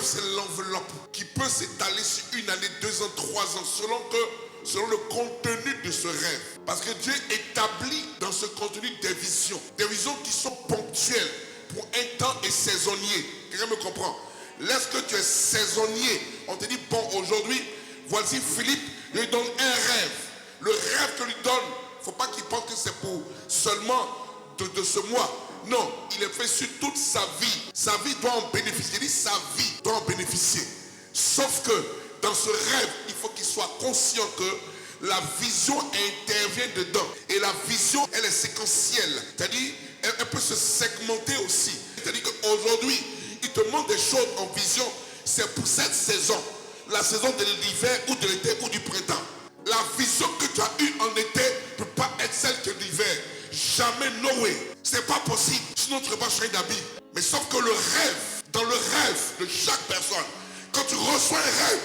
c'est l'enveloppe qui peut s'étaler sur 1 année, 2 ans, 3 ans, selon le contenu de ce rêve. Parce que Dieu établit dans ce contenu des visions qui sont ponctuelles pour un temps et saisonnier. Quelqu'un me comprend? Lorsque tu es saisonnier, on te dit, bon, aujourd'hui, voici Philippe, je lui donne un rêve. Le rêve que lui donne, il ne faut pas qu'il pense que c'est pour seulement de ce mois. Non, il est fait sur toute sa vie. Sa vie doit en bénéficier. Il dit sa vie doit en bénéficier. Sauf que dans ce rêve, il faut qu'il soit conscient que la vision intervient dedans. Et la vision, elle est séquentielle. C'est-à-dire, elle peut se segmenter aussi. C'est-à-dire qu'aujourd'hui, il te montre des choses en vision. C'est pour cette saison. La saison de l'hiver ou de l'été ou du printemps. La vision que tu as eue en été ne peut pas être celle que l'hiver. Jamais, no way. C'est pas possible. Sinon, tu ne peux pas changer d'habit. Mais sauf que le rêve, dans le rêve de chaque personne, quand tu reçois un rêve,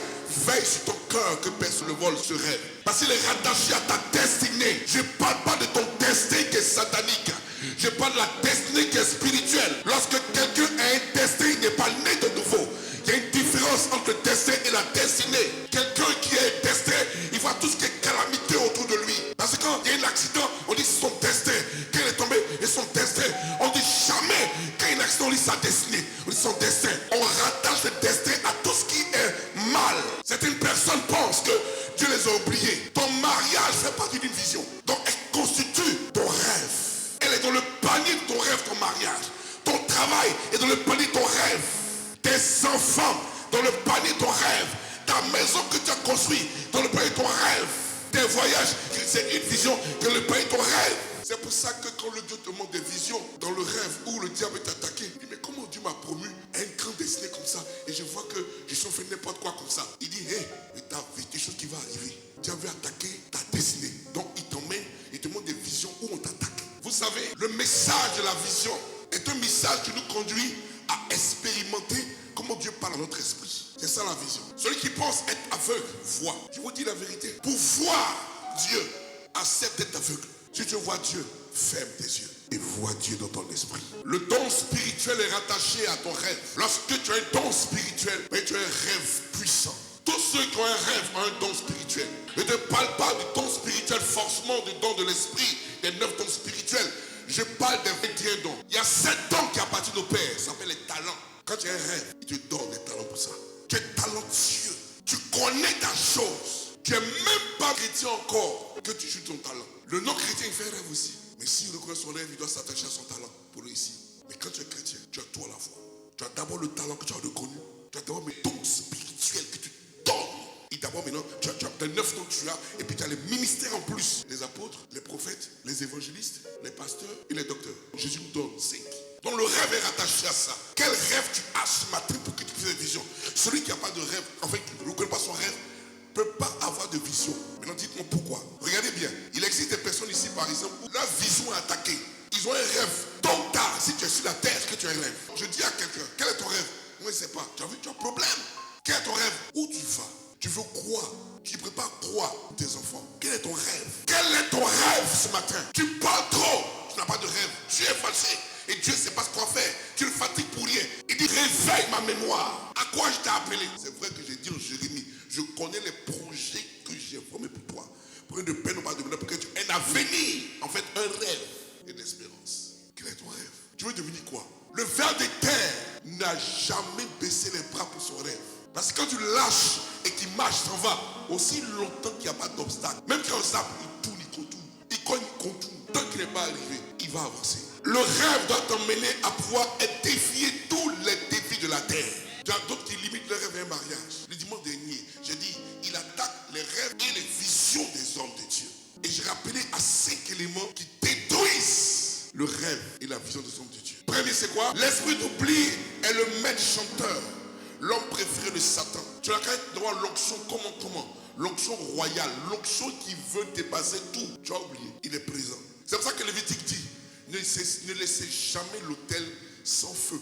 veille sur ton cœur que personne ne vole ce rêve. Parce qu'il est rattaché à ta destinée. Je ne parle pas de ton destin qui est satanique. Je parle de la destinée qui est spirituelle. Lorsque quelqu'un a un destin, il n'est pas né de nouveau. Il y a une différence entre le destin et la destinée. Quelqu'un qui est destin, il voit tout ce qui est calamité autour de lui. Parce que quand il y a un accident, on dit son destin. Quand il est tombé, et son destin. On dit jamais, quand il y a un accident, on dit sa destinée. On dit son destin. On rattache le destin à tout ce qui est mal. Certaines personnes pensent que Dieu les a oubliés. Ton mariage fait partie d'une vision. Donc elle constitue ton rêve. Elle est dans le panier de ton rêve, ton mariage. Ton travail est dans le panier de ton rêve. Tes enfants dans le panier de ton rêve. Ta maison que tu as construite dans le panier de ton rêve. Tes voyages, c'est une vision dans le panier de ton rêve. C'est pour ça que quand le Dieu te montre des visions dans le rêve où le diable est attaqué, il dit mais comment Dieu m'a promu à une grande destinée comme ça et je vois que je suis fait n'importe quoi comme ça. Il dit hé, mais t'as vu des choses qui vont arriver. Dieu veut attaquer ta destinée. Donc il t'emmène, il te montre des visions où on t'attaque. Vous savez, le message de la vision est un message qui nous conduit à expérimenter comment Dieu parle à notre esprit. C'est ça la vision. Celui qui pense être aveugle, voit. Je vous dis la vérité. Pour voir Dieu, accepte d'être aveugle. Si tu vois Dieu, ferme tes yeux et vois Dieu dans ton esprit. Le don spirituel est rattaché à ton rêve. Lorsque tu as un don spirituel, mais tu as un rêve puissant. Tous ceux qui ont un rêve ont un don spirituel. Je ne te parle pas du don spirituel forcément du don de l'esprit, des 9 dons spirituels. Je parle des 21 dons. Il y a 7 dons qui appartiennent au Père. Ça s'appelle les talents. Quand tu as un rêve, il te donne des talents pour ça. Tu es talentueux. Tu connais ta chose. Tu n'es même pas chrétien encore que tu joues ton talent. Le non-chrétien, il fait un rêve aussi. Mais s'il reconnaît son rêve, il doit s'attacher à son talent pour réussir. Mais quand tu es chrétien, tu as tout à la fois. Tu as d'abord le talent que tu as reconnu. Tu as d'abord les dons spirituels que tu donnes. Et d'abord maintenant, tu as les 9 dons que tu as. Et puis tu as les ministères en plus. Les apôtres, les prophètes, les évangélistes, les pasteurs et les docteurs. Jésus nous donne 5. Donc le rêve est rattaché à ça. Quel rêve tu as ce matin pour que tu puisses des visions? Celui qui n'a pas de rêve, en fait, qui ne reconnaît pas son rêve, ne peut pas avoir de vision. Maintenant, dites-moi pourquoi. Regardez bien. Il existe des personnes ici, par exemple, où la vision est attaquée. Ils ont un rêve. Tôt ou tard, si tu es sur la terre, est-ce que tu as un rêve? Je dis à quelqu'un, quel est ton rêve? Moi, je ne sais pas. Tu as vu, tu as un problème. Quel est ton rêve? Où tu vas? Tu veux quoi? Tu prépares quoi pour tes enfants? Quel est ton rêve? Quel est ton rêve ce matin? Tu parles trop. Tu n'as pas de rêve. Tu es fâché. Et Dieu ne sait pas ce qu'on fait. Tu le fatigues pour rien. Il dit, réveille ma mémoire. À quoi je t'ai appelé? C'est vrai que j'ai dit en Jérémie, je connais les projets que j'ai formés pour toi. Pour une de peine ou pas de bonheur, pour que tu aies un avenir. En fait, un rêve et d'espérance. Quel est ton rêve? Tu veux devenir quoi? Le ver de terre n'a jamais baissé les bras pour son rêve. Parce que quand tu lâches et qu'il marche, s'en va. Aussi longtemps qu'il n'y a pas d'obstacle. Même quand on zappe, il tourne, il contourne. Il cogne, il contourne. Tant qu'il n'est pas arrivé, il va avancer. Le rêve doit t'emmener à pouvoir défier tous les défis de la terre. Il y a d'autres qui limitent le rêve à un mariage. Le dimanche dernier, j'ai dit, il attaque les rêves et les visions des hommes de Dieu. Et j'ai rappelé à 5 éléments qui détruisent le rêve et la vision des hommes de Dieu. Premier, c'est quoi? L'esprit d'oubli est le maître chanteur. L'homme préféré de Satan. Tu as quand même droit à l'onction comment? L'onction royale, l'onction qui veut dépasser tout. Tu as oublié, il est présent. C'est pour ça que Lévitique dit, ne laissez jamais l'autel sans feu.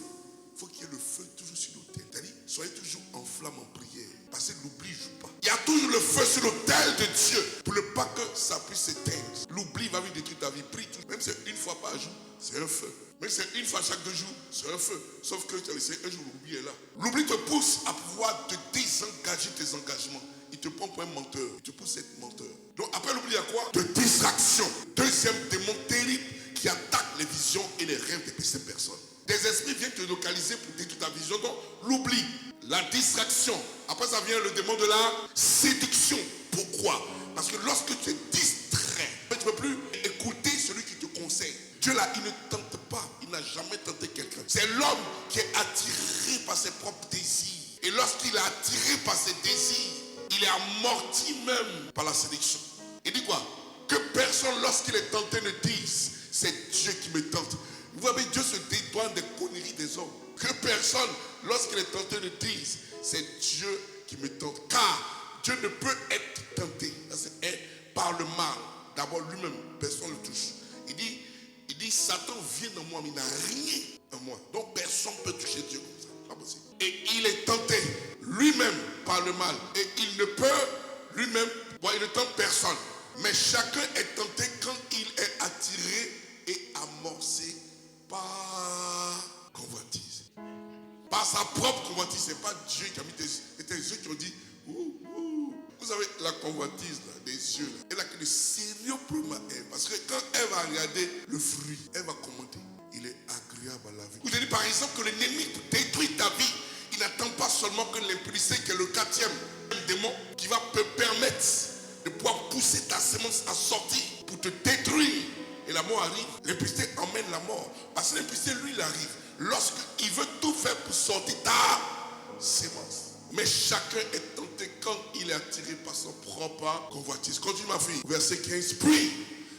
faut qu'il y ait le feu toujours sur l'autel. C'est-à-dire, soyez toujours en flamme en prière. Parce que l'oubli ne joue pas. Il y a toujours le feu sur l'autel de Dieu pour ne pas que ça puisse s'éteindre. L'oubli va venir détruire ta vie. Prie tout. Même si c'est une fois par jour, c'est un feu. Même si c'est une fois chaque 2 jours, c'est un feu. Sauf que tu as laissé un jour, l'oubli est là. L'oubli te pousse à pouvoir te désengager tes engagements. Il te prend pour un menteur. Il te pousse à être menteur. Donc après l'oubli, il y a quoi? De distraction. Deuxième démon terrible qui attaque les visions et les rêves de ces personnes. Des esprits viennent te localiser pour détruire ta vision. Donc l'oubli, la distraction. Après ça vient le démon de la séduction. Pourquoi? Parce que lorsque tu es distrait, tu ne peux plus écouter celui qui te conseille. Dieu là, il ne tente pas. Il n'a jamais tenté quelqu'un. C'est l'homme qui est attiré par ses propres désirs. Et lorsqu'il est attiré par ses désirs, il est amorti même par la séduction. Il dit quoi? Que personne, lorsqu'il est tenté, ne dise c'est Dieu qui me tente. Vous voyez, Dieu se dédouane des conneries des hommes. Que personne, lorsqu'il est tenté, ne dise c'est Dieu qui me tente. Car Dieu ne peut être tenté par le mal. D'abord lui-même, personne ne le touche. Il dit Satan vient en moi, mais il n'a rien en moi. Donc personne ne peut toucher Dieu comme ça. Pas possible. Et il est tenté lui-même par le mal. Et il ne peut lui-même, il ne tente personne. Mais chacun est tenté quand il est attiré et amorcé par convoitise. Par sa propre convoitise. Ce n'est pas Dieu qui a mis tes yeux qui ont dit Vous savez, la convoitise là, des yeux, là, elle a que de sérieux problèmes à Ève. Parce que quand elle va regarder le fruit, elle va commenter. Il est agréable à la vue. Vous dites par exemple que l'ennemi détruit ta vie. Il n'attend pas seulement que l'impudicité, qui est le 4e démon, qui va te permettre de pouvoir pousser ta sémence à sortir pour te détruire. Et la mort arrive. L'impudicité emmène la mort. Parce que l'impudicité, lui, il arrive lorsqu'il veut tout faire pour sortir ta sémence. Mais chacun est tenté quand il est attiré par son propre convoitise. Continue ma fille. Verset 15. Puis,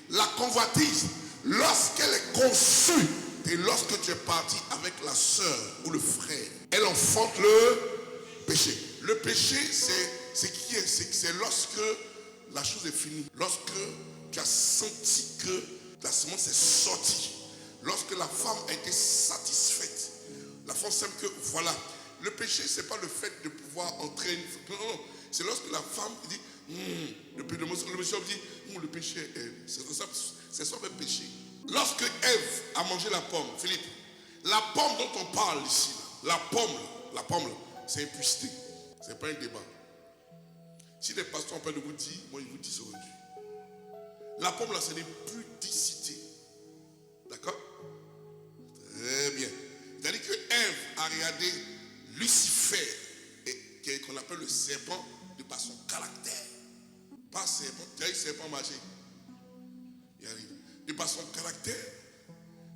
la convoitise, lorsqu'elle est conçue, et lorsque tu es parti avec la sœur ou le frère, elle enfante le péché. Le péché, c'est lorsque la chose est finie. Lorsque tu as senti que la semence est sortie. Lorsque la femme a été satisfaite. La femme sait que voilà. Le péché, ce n'est pas le fait de pouvoir entrer. Non. C'est lorsque la femme dit, le monsieur dit, le péché, c'est ça le péché. Lorsque Ève a mangé la pomme, Philippe, la pomme dont on parle ici, la pomme, c'est impudicité. Ce n'est pas un débat. Si les pasteurs ont peur de vous dire, moi je vous dis aujourd'hui. La pomme là, c'est l'impudicité. D'accord? Très bien. C'est-à-dire que Ève a regardé Lucifer, qu'on appelle le serpent, de par son caractère. Pas serpent, tu as eu serpent marché. Il arrive. De par son caractère.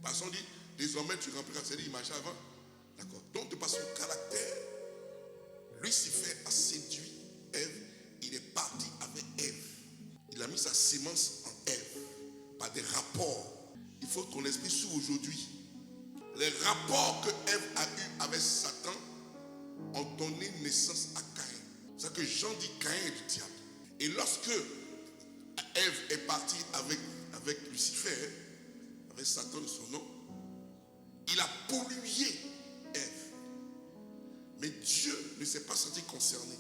Parce qu'on dit, désormais tu rempliras, c'est-à-dire il marchait avant. D'accord. Donc de par son caractère, Lucifer a séduit Ève. Il est parti avec Ève. Il a mis sa sémence en Ève. Par des rapports. Il faut que ton esprit s'ouvre aujourd'hui. Les rapports que Ève a eus avec Satan ont donné naissance à Caïn. C'est ça que Jean dit Caïn est du diable. Et lorsque Ève est partie avec Lucifer, avec Satan de son nom, il a pollué Ève. Mais Dieu ne s'est pas senti concerné.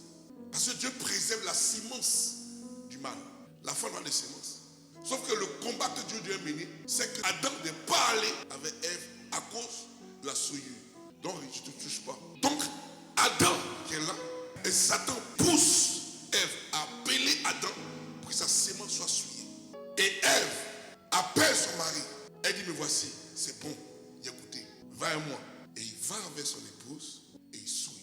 Parce que Dieu préserve la sémence du mal. La femme a des sémences. Sauf que le combat que Dieu doit mener, c'est que Adam n'est pas allé avec Ève à cause de la souillure. Donc, je ne te touche pas. Donc, Adam qui est là, et Satan pousse Ève à appeler Adam pour que sa sémence soit souillée. Et Ève appelle son mari. Elle dit, me voici, c'est bon, il a goûté, va à moi. Et il va avec son épouse et il souille.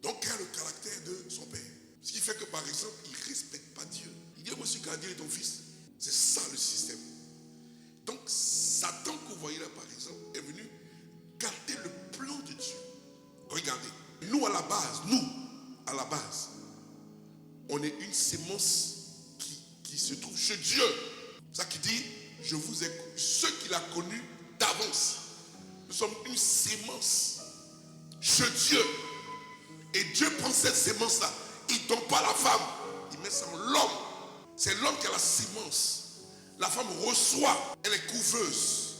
Donc, il a le caractère de son père. Ce qui fait que, par exemple, il ne respecte pas Dieu. Il dit, moi, je suis gardien de ton fils. C'est ça le système. Donc, Satan que vous voyez là, par exemple, est venu garder le plan de Dieu. Regardez, nous à la base, on est une sémence qui se trouve chez Dieu. C'est ça qui dit, je vous ai ceux qu'il a connus d'avance. Nous sommes une sémence chez Dieu. Et Dieu prend cette sémence-là. Il ne donne pas à la femme. Il met ça en l'homme. C'est l'homme qui a la sémence. La femme reçoit. Elle est couveuse.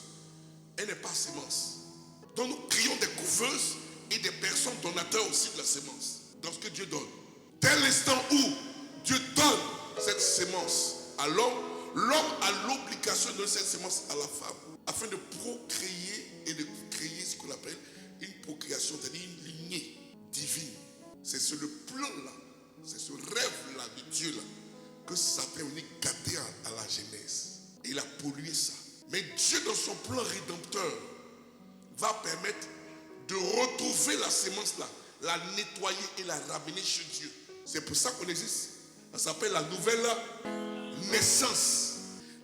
Elle n'est pas sémence. Donc nous crions des couveuses et des personnes donateurs aussi de la sémence. Dans ce que Dieu donne. Dès l'instant où Dieu donne cette sémence à l'homme, l'homme a l'obligation de donner cette sémence à la femme afin de procréer et de créer ce qu'on appelle une procréation, c'est-à-dire une lignée divine. C'est sur le plan-là, c'est ce rêve-là de Dieu-là que Satan est venu gâter à la Genèse. Et il a pollué ça. Mais Dieu, dans son plan rédempteur, va permettre de retrouver la sémence-là, la nettoyer et la ramener chez Dieu. C'est pour ça qu'on existe. Ça s'appelle la nouvelle naissance.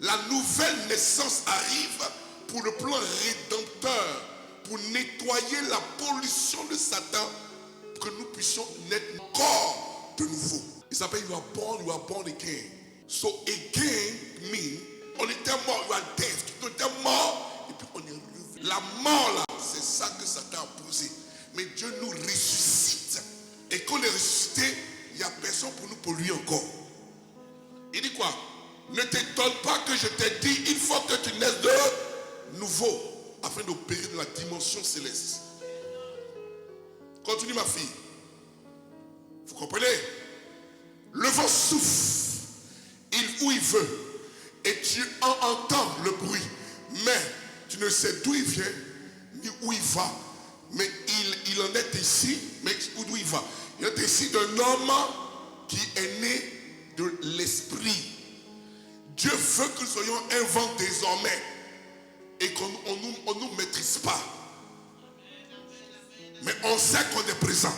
La nouvelle naissance arrive pour le plan rédempteur, pour nettoyer la pollution de Satan, pour que nous puissions naître encore de nouveau. Il s'appelle you are born again. So again means on était mort, you are dead. On était mort et puis on est revenu. La mort là, c'est ça que Satan a posé. Mais Dieu nous ressuscite. Et quand on est ressuscité, il n'y a personne pour nous polluer encore. Il dit quoi? Ne t'étonne pas que je t'ai dit, il faut que tu naisses de nouveau afin d'opérer dans la dimension céleste. Continue ma fille. Vous comprenez? Le vent souffle où il veut et tu en entends le bruit, mais tu ne sais d'où il vient ni où il va. Mais il en est ici, mais d'où il va? Il est ici d'un homme qui est né de l'esprit. Dieu veut que nous soyons un vent désormais et qu'on ne nous maîtrise pas. Mais on sait qu'on est présent.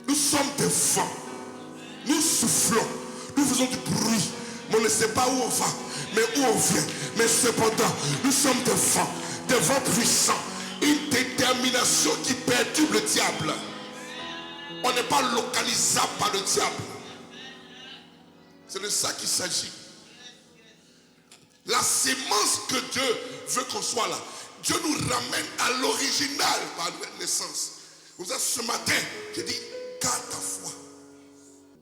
Nous sommes des vents. Nous soufflons. Nous faisons du bruit. Mais on ne sait pas où on va, mais où on vient. Mais cependant, nous sommes des vents puissants. Une détermination qui perturbe le diable. On n'est pas localisable par le diable. C'est de ça qu'il s'agit. La sémence que Dieu veut qu'on soit là, Dieu nous ramène à l'original par la naissance. Vous savez, ce matin, j'ai dit, garde ta foi.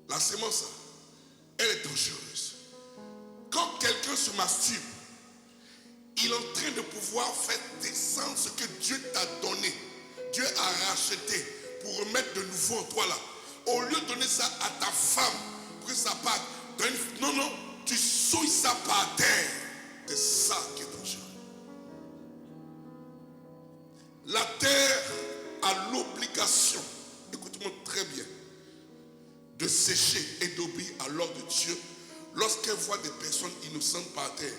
La sémence, elle est dangereuse. Quand quelqu'un se masturbe, il est en train de pouvoir faire descendre ce que Dieu t'a donné. Dieu a racheté pour remettre de nouveau en toi là. Au lieu de donner ça à ta femme pour que ça parte, non, tu souilles ça par terre. C'est ça qui est dangereux. La terre a l'obligation, écoute-moi très bien, de sécher et d'obéir à l'ordre de Dieu lorsqu'elle voit des personnes innocentes par terre.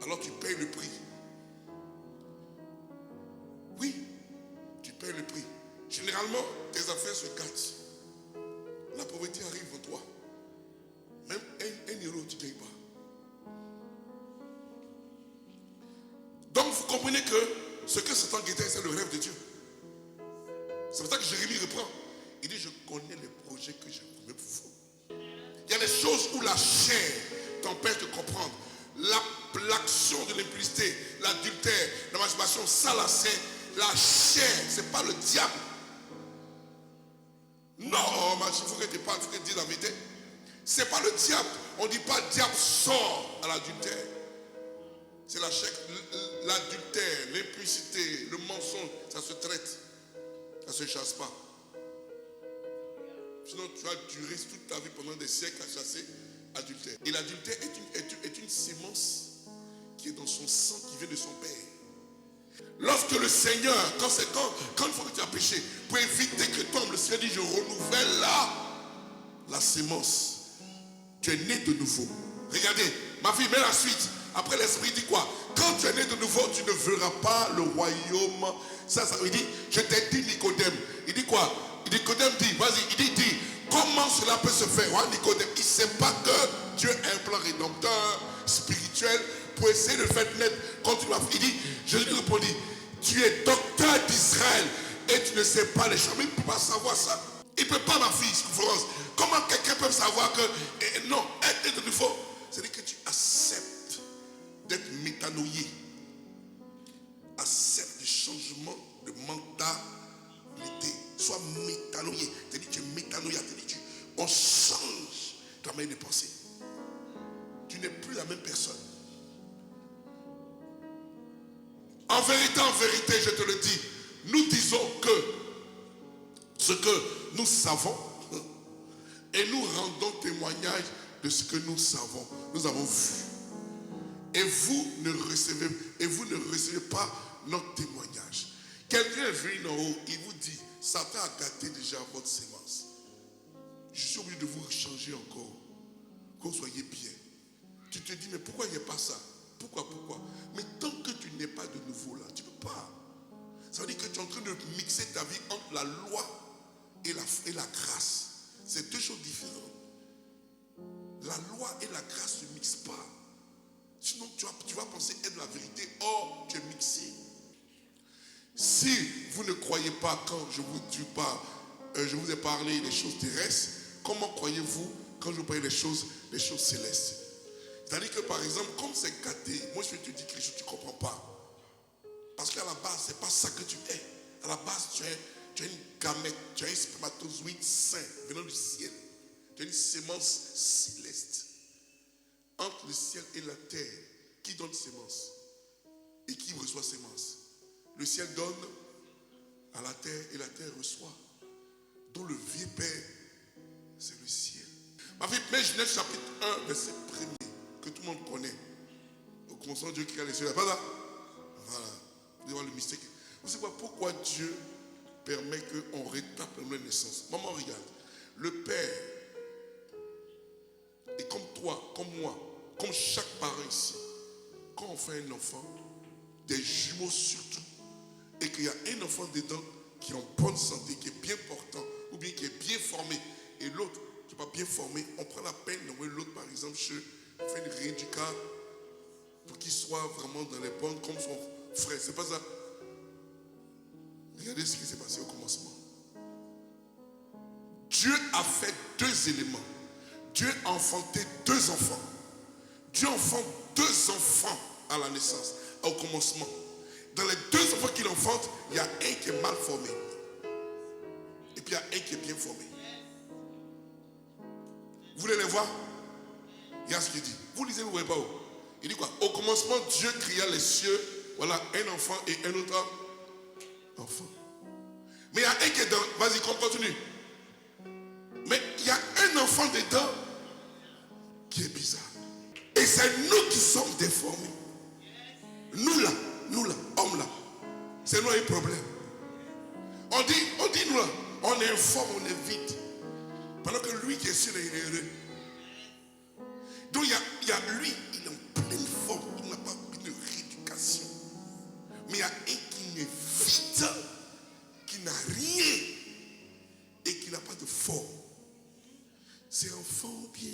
Alors tu payes le prix. Oui, tu payes le prix. Généralement, tes affaires se gâtent. La pauvreté arrive en toi. Même un euro, tu ne payes pas. Donc vous comprenez que ce que Satan guettait, c'est le rêve de Dieu. C'est pour ça que Jérémie reprend. Il dit, je connais les projets que j'ai pour vous. Il y a des choses où la chair t'empêche de comprendre. L'action de l'impudicité, l'adultère, la masturbation, ça là, c'est la chair, c'est pas le diable. Non, il faut que tu parles, il faut que tu dises la vérité. C'est pas le diable. On ne dit pas diable sort à l'adultère. C'est la chair, l'adultère, l'impudicité, le mensonge, ça se traite. Ça ne se chasse pas. Sinon, tu vas durer toute ta vie pendant des siècles à chasser adultère. Et l'adultère est une sémence qui est dans son sang, qui vient de son père. Lorsque le Seigneur, quand il faut que tu as péché, pour éviter que tombe, le Seigneur dit, je renouvelle la sémence. Tu es né de nouveau. Regardez, ma fille, mets la suite. Après l'esprit dit quoi? Quand tu es né de nouveau, tu ne verras pas le royaume. Ça il dit, je t'ai dit Nicodème. Il dit quoi? Nicodème dit, vas-y, il dit, comment cela peut se faire? Nicodème, il ne sait pas que Dieu a un plan rédempteur, spirituel, pour essayer de le faire naître. Quand tu m'as dit, Jésus lui répondit, tu es docteur d'Israël et tu ne sais pas les choses. Mais il ne peut pas savoir ça. Il ne peut pas, ma fille, Florence. Comment quelqu'un peut savoir que, non, être de nouveau, c'est-à-dire que tu acceptes d'être métanoïé. Accepte le changement de mentalité. Sois métanoïé. C'est-à-dire tu es métanoïa. C'est-à-dire on change ta manière de penser. Tu n'es plus la même personne. En vérité, je te le dis, nous disons que ce que nous savons et nous rendons témoignage de ce que nous savons, nous avons vu. Et vous ne recevez pas notre témoignage. Quelqu'un est venu en haut, il vous dit, Satan a gâté déjà votre sémence. Je suis obligé de vous changer encore, que vous soyez bien. Tu te dis, mais pourquoi il n'y a pas ça? Pourquoi? Mais tant que tu n'es pas de nouveau là, tu ne peux pas. Ça veut dire que tu es en train de mixer ta vie entre la loi et la grâce. C'est deux choses différentes. La loi et la grâce ne mixent pas. Sinon, tu vas penser être la vérité. Or, tu es mixé. Si vous ne croyez pas quand je vous ai parlé des choses terrestres, comment croyez-vous quand je vous parle des choses célestes? C'est-à-dire que par exemple, comme c'est gâté, moi je vais te dire quelque chose que tu ne comprends pas. Parce qu'à la base, ce n'est pas ça que tu es. À la base, tu as une gamète, tu as un spermatozoïde saint venant du ciel. Tu as une sémence céleste. Entre le ciel et la terre, qui donne sémence? Et qui reçoit sémence? Le ciel donne à la terre et la terre reçoit. Dont le vieux père, c'est le ciel. Ma vie, mais Genèse chapitre 1, verset 1er, que tout le monde connaît. Au commencement, Dieu créa les cieux. Pas là? Voilà. Vous allez voir le mystère. Vous savez quoi? Pourquoi Dieu permet qu'on rétape la nouvelle naissance? Maman, regarde. Le Père est comme toi, comme moi, comme chaque parent ici. Quand on fait un enfant, des jumeaux surtout, et qu'il y a un enfant dedans qui est en bonne santé, qui est bien portant, ou bien qui est bien formé, et l'autre qui n'est pas bien formé, on prend la peine d'envoyer l'autre, par exemple, on fait une rééducation pour qu'il soit vraiment dans les bonnes comme son frère. C'est pas ça. Regardez ce qui s'est passé au commencement. Dieu a fait deux éléments. Dieu a enfanté deux enfants. Dieu enfante deux enfants à la naissance, au commencement. Dans les deux enfants qu'il enfante, il y a un qui est mal formé. Et puis il y a un qui est bien formé. Vous voulez les voir? Il y a ce qu'il dit. Vous lisez, vous ne voyez pas où? Il dit quoi? Au commencement, Dieu créa les cieux. Voilà, un enfant et un autre enfant. Mais il y a un qui est dans... Vas-y, continue. Mais il y a un enfant dedans qui est bizarre. Et c'est nous qui sommes déformés. Nous là, hommes là. C'est nous un problème. On dit nous là, on est informe, on est vide. Pendant que lui qui est sûr, il est heureux. Donc il y a lui, il est en pleine forme, il n'a pas une rééducation. Mais il y a un qui est vide, qui n'a rien et qui n'a pas de forme. C'est enfant bien.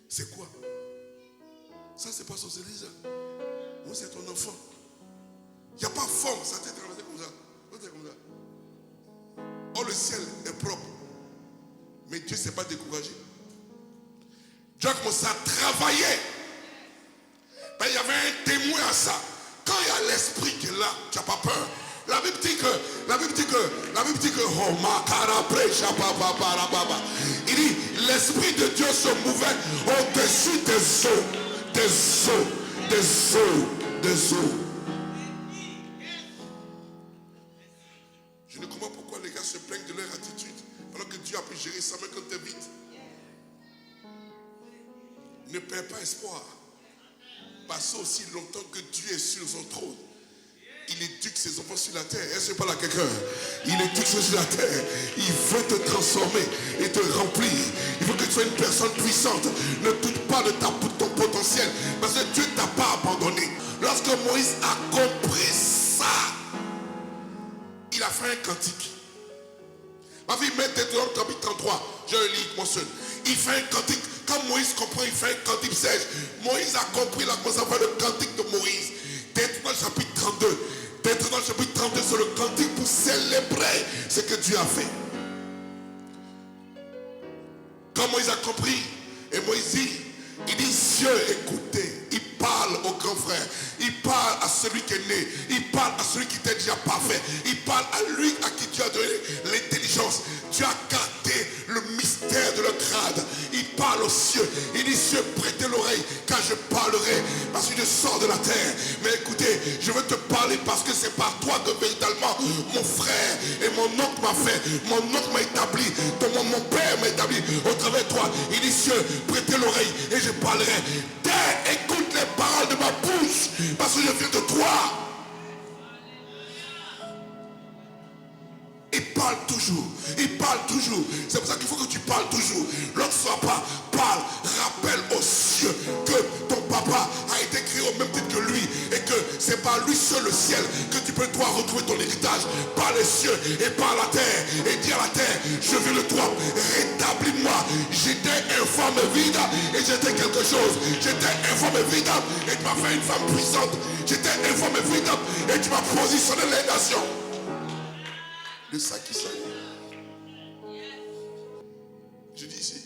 C'est quoi? Ça, c'est pas sorcellerie. Moi, c'est ton enfant. Il n'y a pas de forme, ça t'est traversé comme ça. Oh, le ciel est propre. Mais Dieu ne s'est pas découragé. Dieu a commencé à travailler. Ben, il y avait un témoin à ça. Quand il y a l'esprit qui est là, tu n'as pas peur. La Bible dit que, oh, il dit, l'esprit de Dieu se mouvait au-dessus des eaux. Je ne comprends pas pourquoi les gars se plaignent de leur attitude, pendant que Dieu a pu gérer ça, mais quand tu es vite. Ne perds pas espoir. Passez aussi longtemps que Dieu est sur son trône. Il éduque ses enfants sur la terre. Est-ce que pas là quelqu'un? Il éduque sur la terre. Il veut te transformer et te remplir. Il veut que tu sois une personne puissante. Ne doute pas de ton potentiel. Parce que Dieu ne t'a pas abandonné. Lorsque Moïse a compris ça, il a fait un cantique. Ma fille, met Deutéronome chapitre 33. Je le lis, mon seul. Il fait un cantique. Quand Moïse comprend, il fait un cantique sèche. Moïse a compris, il a commencé à faire le cantique de Moïse. Deutéronome chapitre 32. Deutéronome chapitre 32, c'est le cantique pour célébrer ce que Dieu a fait. Quand Moïse a compris, et Moïse dit, il dit, Dieu, écoutez. Il parle au grand frère. Il parle à celui qui est né. Il parle à celui qui était déjà parfait. Il parle à lui à qui Dieu a donné l'intelligence. Dieu a gardé le mystère de leur grade. Il parle au aux cieux. Il dit, cieux, prêtez l'oreille, car je parlerai, parce que je sors de la terre. Mais écoutez, je veux te parler parce que c'est par toi que véritablement mon frère et mon oncle m'a fait. Mon oncle m'a établi, mon père m'a établi au travers de toi. Il dit, cieux, prêtez l'oreille et je parlerai. Terre, écoute les paroles de ma bouche, parce que je viens de toi. Il parle toujours, il parle toujours. C'est pour ça qu'il faut que tu parles toujours. L'autre soit pas, parle, rappelle aux cieux que ton papa a été créé au même titre que lui et que c'est par lui seul le ciel que tu peux toi retrouver ton héritage. Par les cieux et par la terre. Et dis à la terre, je viens de toi, rétablis-moi. J'étais informe vide et j'étais quelque chose. J'étais informe vide et tu m'as fait une femme puissante. J'étais informe vide et tu m'as positionné les nations. De ça qui s'agit. Je dis ici,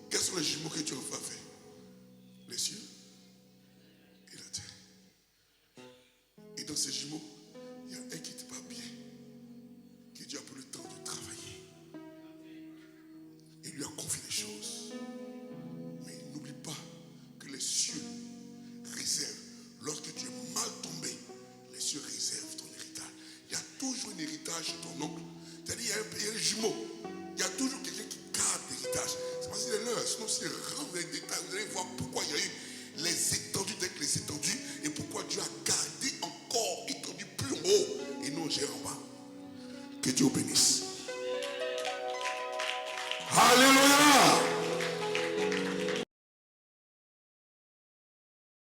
quels sont les jumeaux que Dieu a fait? Les cieux et la terre. Et dans ces jumeaux, il y a un qui n'était pas bien, que Dieu a pris le temps de travailler. Il lui a confié des choses. Mais n'oublie pas que les cieux réservent. Lorsque tu es mal tombé, les cieux réservent ton héritage. Il y a toujours un héritage chez ton oncle. C'est-à-dire, il y a un jumeau. Il y a toujours quelqu'un qui garde l'héritage. C'est parce qu'il est là. Sinon, s'il rentre dans les détails, vous allez voir pourquoi il y a eu les étendues avec les étendues et pourquoi Dieu a gardé encore étendu plus haut et non j'ai en bas. Que Dieu bénisse. Alléluia.